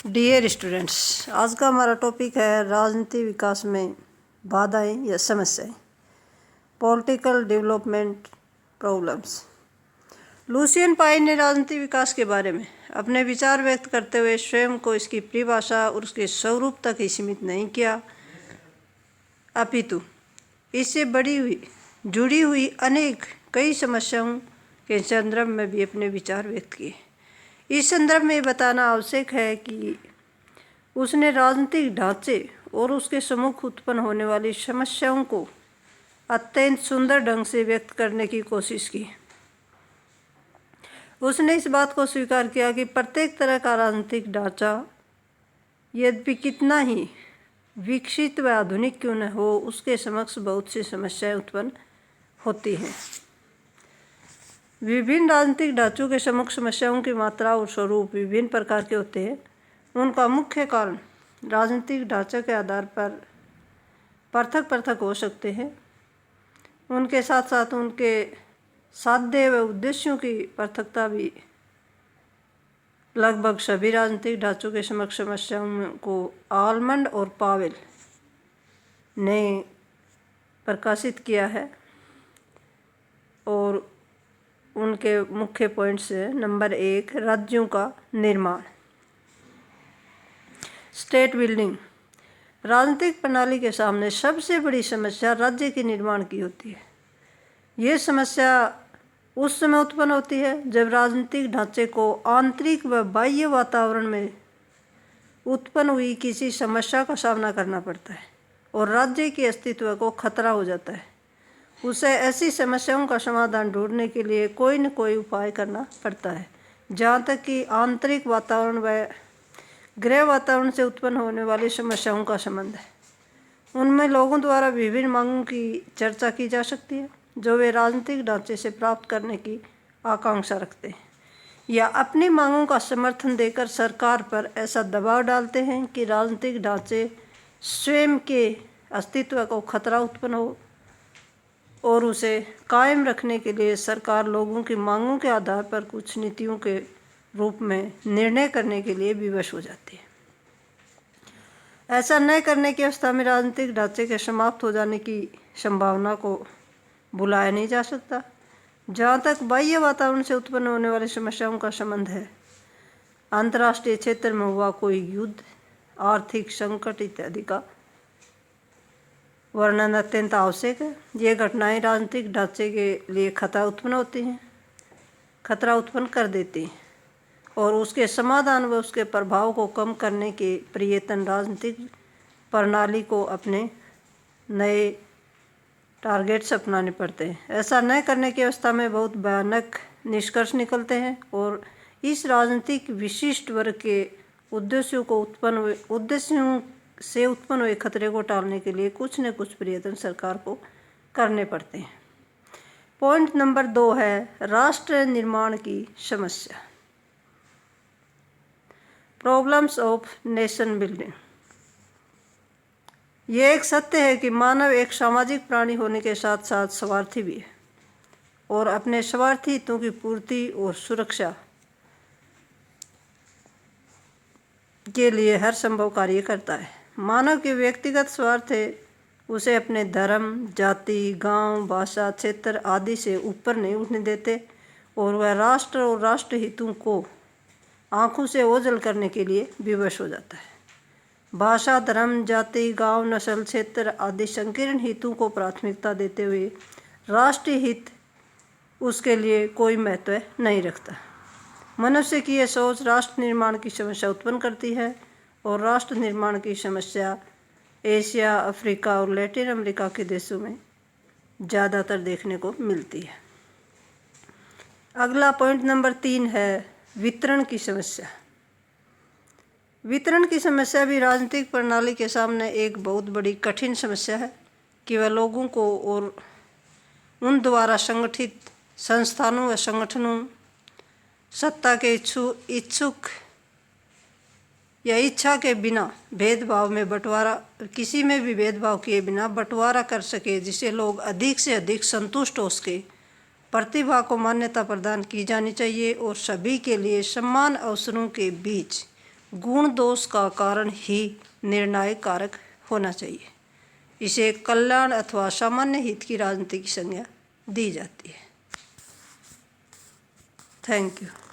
Dear students, आज का हमारा टॉपिक है राजनीति विकास में बाधाएं या समस्याएं, political development problems. Lucian pine ने राजनीति विकास के बारे में अपने विचार व्यक्त करते हुए स्वयं को इसकी परिभाषा और उसके स्वरूप तक ही सीमित नहीं किया, अपितु इससे जुड़ी हुई अनेक कई समस्याओं के संदर्भ में भी अपने विचार व्यक्त किए। इस संदर्भ में बताना आवश्यक है कि उसने राजनीतिक ढांचे और उसके सम्मुख उत्पन्न होने वाली समस्याओं को अत्यंत सुंदर ढंग से व्यक्त करने की कोशिश की। उसने इस बात को स्वीकार किया कि प्रत्येक तरह का राजनीतिक ढांचा यद्यपि कितना ही विकसित व आधुनिक क्यों न हो, उसके समक्ष बहुत सी समस्याएं उत्पन्न होती हैं। विभिन्न राजनीतिक ढांचों के सम्मुख समस्याओं की मात्रा और स्वरूप विभिन्न प्रकार के होते हैं। उनका मुख्य कारण राजनीतिक ढांचे के आधार पर पृथक पृथक हो सकते हैं। उनके साथ साथ उनके साध्य व उद्देश्यों की पृथकता भी लगभग सभी राजनीतिक ढांचों के समक्ष समस्याओं को आलमंड और पावेल ने प्रकाशित किया है और उनके मुख्य पॉइंट्स हैं। नंबर 1, राज्यों का निर्माण, स्टेट बिल्डिंग। राजनीतिक प्रणाली के सामने सबसे बड़ी समस्या राज्य के निर्माण की होती है। ये समस्या उस समय उत्पन्न होती है जब राजनीतिक ढांचे को आंतरिक व बाह्य वातावरण में उत्पन्न हुई किसी समस्या का सामना करना पड़ता है और राज्य के अस्तित्व को खतरा हो जाता है। उसे ऐसी समस्याओं का समाधान ढूंढने के लिए कोई न कोई उपाय करना पड़ता है। जहाँ तक कि आंतरिक वातावरण व गृह वातावरण से उत्पन्न होने वाली समस्याओं का संबंध है, उनमें लोगों द्वारा विभिन्न मांगों की चर्चा की जा सकती है जो वे राजनीतिक ढांचे से प्राप्त करने की आकांक्षा रखते हैं, या अपनी मांगों का समर्थन देकर सरकार पर ऐसा दबाव डालते हैं कि राजनीतिक ढांचे स्वयं के अस्तित्व को खतरा उत्पन्न हो और उसे कायम रखने के लिए सरकार लोगों की मांगों के आधार पर कुछ नीतियों के रूप में निर्णय करने के लिए विवश हो जाती है। ऐसा न करने की अवस्था में राजनीतिक ढांचे के समाप्त हो जाने की संभावना को भुलाया नहीं जा सकता। जहाँ तक बाह्य वातावरण से उत्पन्न होने वाली समस्याओं का संबंध है, अंतर्राष्ट्रीय क्षेत्र में हुआ कोई युद्ध, आर्थिक संकट इत्यादि का वर्णन अत्यंत आवश्यक है। ये घटनाएं राजनीतिक ढांचे के लिए खतरा उत्पन्न कर देती हैं और उसके समाधान व उसके प्रभाव को कम करने के प्रयत्न राजनीतिक प्रणाली को अपने नए टारगेट्स अपनाने पड़ते हैं। ऐसा न करने की अवस्था में बहुत भयानक निष्कर्ष निकलते हैं और इस राजनीतिक विशिष्ट वर्ग के उद्देश्यों से उत्पन्न हुए खतरे को टालने के लिए कुछ न कुछ प्रयत्न सरकार को करने पड़ते हैं। पॉइंट नंबर 2 है राष्ट्र निर्माण की समस्या, प्रॉब्लम्स ऑफ नेशन बिल्डिंग। यह एक सत्य है कि मानव एक सामाजिक प्राणी होने के साथ साथ स्वार्थी भी है और अपने स्वार्थी हितों की पूर्ति और सुरक्षा के लिए हर संभव कार्य करता है। मानव के व्यक्तिगत स्वार्थ है उसे अपने धर्म, जाति, गांव, भाषा, क्षेत्र आदि से ऊपर नहीं उठने देते और वह राष्ट्र और राष्ट्र हितों को आंखों से ओझल करने के लिए विवश हो जाता है। भाषा, धर्म, जाति, गांव, नस्ल, क्षेत्र आदि संकीर्ण हितों को प्राथमिकता देते हुए राष्ट्रीय हित उसके लिए कोई महत्व नहीं रखता। मनुष्य की यह सोच राष्ट्र निर्माण की समस्या उत्पन्न करती है और राष्ट्र निर्माण की समस्या एशिया, अफ्रीका और लैटिन अमेरिका के देशों में ज़्यादातर देखने को मिलती है। अगला पॉइंट नंबर 3 है वितरण की समस्या। वितरण की समस्या भी राजनीतिक प्रणाली के सामने एक बहुत बड़ी कठिन समस्या है कि वह लोगों को और उन द्वारा संगठित संस्थानों व संगठनों सत्ता के इच्छुक या इच्छा के बिना किसी में भी भेदभाव किए बिना बंटवारा कर सके, जिसे लोग अधिक से अधिक संतुष्ट हो सके। प्रतिभा को मान्यता प्रदान की जानी चाहिए और सभी के लिए समान अवसरों के बीच गुण दोष का कारण ही निर्णायक कारक होना चाहिए। इसे कल्याण अथवा सामान्य हित की राजनीति की संज्ञा दी जाती है। Thank you.